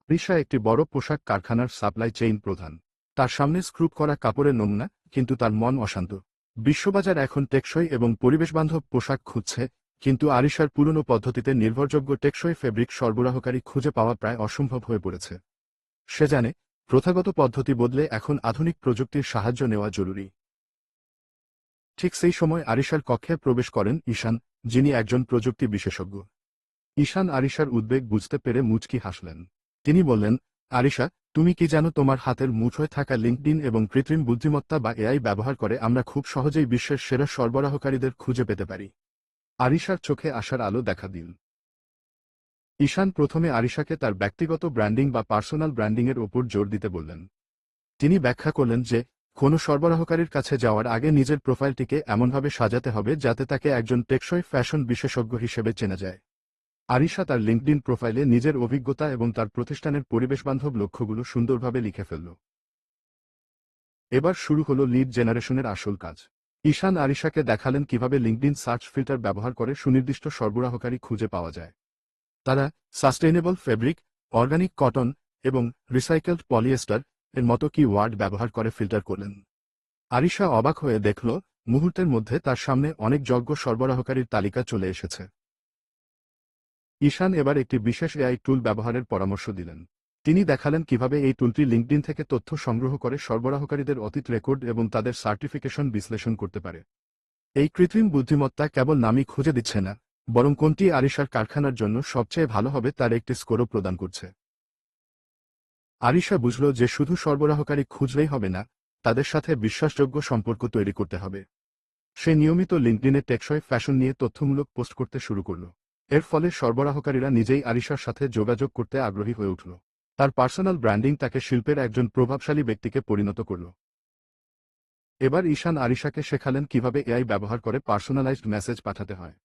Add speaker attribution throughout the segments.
Speaker 1: আরিশা একটি বড় পোশাক কারখানার সাপ্লাই চেইন প্রধান। তার সামনে স্ক্রুপ করা কাপড়ের নমুনা, কিন্তু তার মন অশান্ত। বিশ্ববাজার এখন টেকসই এবং পরিবেশবান্ধব পোশাক খুঁজছে, কিন্তু আরিশার পুরনো পদ্ধতিতে নির্ভরযোগ্য টেকসই ফেব্রিক সরবরাহকারী খুঁজে পাওয়া প্রায় অসম্ভব হয়ে পড়েছে। সে জানে, প্রথাগত পদ্ধতি বদলে এখন আধুনিক প্রযুক্তির সাহায্য নেওয়া জরুরি। ঠিক সেই সময় আরিশার কক্ষে প্রবেশ করেন ঈশান, যিনি একজন প্রযুক্তি বিশেষজ্ঞ। ঈশান আরিশার উদ্বেগ বুঝতে পেরে মুচকি হাসলেন। তিনি বললেন, আরিশা, তুমি কি জানো তোমার হাতের মুঠোয় থাকা লিঙ্কডইন এবং কৃত্রিম বুদ্ধিমত্তা বা এআই ব্যবহার করে আমরা খুব সহজেই বিশ্বের সেরা সরবরাহকারীদের খুঁজে পেতে পারি। আরিশার চোখে আশার আলো দেখা দিল। ঈশান প্রথমে আরিশাকে তার ব্যক্তিগত ব্র্যান্ডিং বা পার্সোনাল ব্র্যান্ডিংয়ের ওপর জোর দিতে বললেন। তিনি ব্যাখ্যা করলেন যে, কোনো সরবরাহকারীর কাছে যাওয়ার আগে নিজের প্রোফাইলটিকে এমনভাবে সাজাতে হবে যাতে তাকে একজন টেকসই ফ্যাশন বিশেষজ্ঞ হিসেবে চেনা যায়। আরিশা তার লিঙ্কডইন প্রোফাইলে নিজের অভিজ্ঞতা এবং তার প্রতিষ্ঠানের পরিবেশবান্ধব লক্ষ্যগুলো সুন্দরভাবে লিখে ফেলল। এবার শুরু হলো লিড জেনারেশনের আসল কাজ। ঈশান আরিশাকে দেখালেন কিভাবে লিঙ্কডইন সার্চ ফিল্টার ব্যবহার করে সুনির্দিষ্ট সরবরাহকারী খুঁজে পাওয়া যায়। তারা সাস্টেইনেবল ফেব্রিক, অর্গানিক কটন এবং রিসাইকেলড পলিয়েস্টার এর মতো কিওয়ার্ড ব্যবহার করে ফিল্টার করলেন। আরিশা অবাক হয়ে দেখল, মুহূর্তের মধ্যে তার সামনে অনেক যোগ্য সরবরাহকারীর তালিকা চলে এসেছে। ঈশান এবার একটি বিশেষ এআই টুল ব্যবহারের পরামর্শ দিলেন। তিনি দেখালেন কিভাবে এই টুলটি লিঙ্কডইন থেকে তথ্য সংগ্রহ করে সরবরাহকারীদের অতীত রেকর্ড এবং তাদের সার্টিফিকেশন বিশ্লেষণ করতে পারে। এই কৃত্রিম বুদ্ধিমত্তা কেবল নামই খুঁজে দিচ্ছে না, বরং কোনটি আরিশার কারখানার জন্য সবচেয়ে ভালো হবে তার একটি স্কোরও প্রদান করছে। আরিশা বুঝল যে শুধু সরবরাহকারী খুঁজলেই হবে না, তাদের সাথে বিশ্বাসযোগ্য সম্পর্ক তৈরি করতে হবে। সে নিয়মিত লিঙ্কডইনে টেকসই ফ্যাশন নিয়ে তথ্যমূলক পোস্ট করতে শুরু করল। এর ফলে সরবরাহকারীরা নিজেই আরিশার সাথে যোগাযোগ করতে আগ্রহী হয়ে উঠল। তার পার্সোনাল ব্র্যান্ডিং তাকে শিল্পের একজন প্রভাবশালী ব্যক্তিকে পরিণত করল। এবার ঈশান আরিশাকে শেখালেন কিভাবে এআই ব্যবহার করে পার্সোনালাইজড মেসেজ পাঠাতে হয়।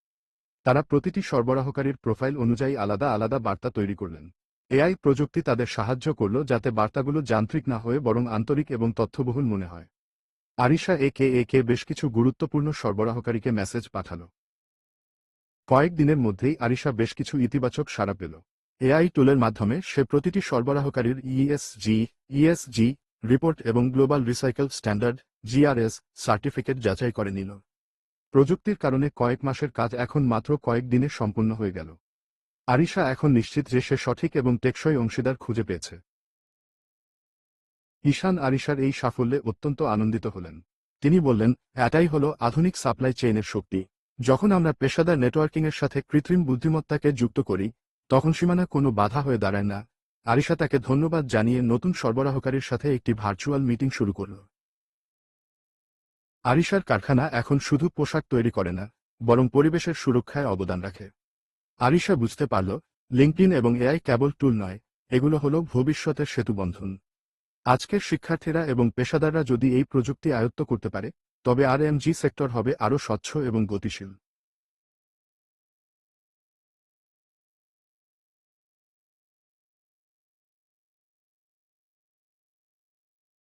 Speaker 1: তারা প্রতিটি সরবরাহকারীর প্রোফাইল অনুযায়ী আলাদা আলাদা বার্তা তৈরি করলেন। এআই প্রযুক্তি তাদের সাহায্য করল যাতে বার্তাগুলো যান্ত্রিক না হয়ে বরং আন্তরিক এবং তথ্যবহুল মনে হয়। আরিশা একে বেশ কিছু গুরুত্বপূর্ণ সরবরাহকারীকে মেসেজ পাঠাল। কয়েক দিনের মধ্যেই আরিশা বেশ কিছু ইতিবাচক সাড়া পেল। এআই টুলের মাধ্যমে সে প্রতিটি সরবরাহকারীর ইএসজি রিপোর্ট এবং global recycle standard GRS certificate যাচাই করে নিল। প্রযুক্তির কারণে কয়েক মাসের কাজ এখন মাত্র কয়েক দিনে সম্পূর্ণ হয়ে গেল। আরিশা এখন নিশ্চিত যে সে সঠিক এবং টেকসই অংশীদার খুঁজে পেয়েছে। ঈশান আরিশার এই সাফল্যে অত্যন্ত আনন্দিত হলেন। তিনি বললেন, এটাই হলো আধুনিক সাপ্লাই চেইনের শক্তি। যখন আমরা পেশাদার নেটওয়ার্কিংয়ের সাথে কৃত্রিম বুদ্ধিমত্তাকে যুক্ত করি, তখন সীমানা কোনো বাধা হয়ে দাঁড়ায় না। আরিশা তাকে ধন্যবাদ জানিয়ে নতুন সরবরাহকারীর সাথে একটি ভার্চুয়াল মিটিং শুরু করল। আরিশার কারখানা এখন শুধু পোশাক তৈরি করে না, বরং পরিবেশের সুরক্ষায় অবদান রাখে। আরিশা বুঝতে পারল, লিঙ্কডইন এবং এআই কেবল টুল নয়, এগুলো হলো ভবিষ্যতের সেতুবন্ধন। আজকের শিক্ষার্থীরা এবং পেশাদাররা যদি এই প্রযুক্তি আয়ত্ত করতে পারে, তবে আরএমজি সেক্টর হবে আরও স্বচ্ছ এবং গতিশীল।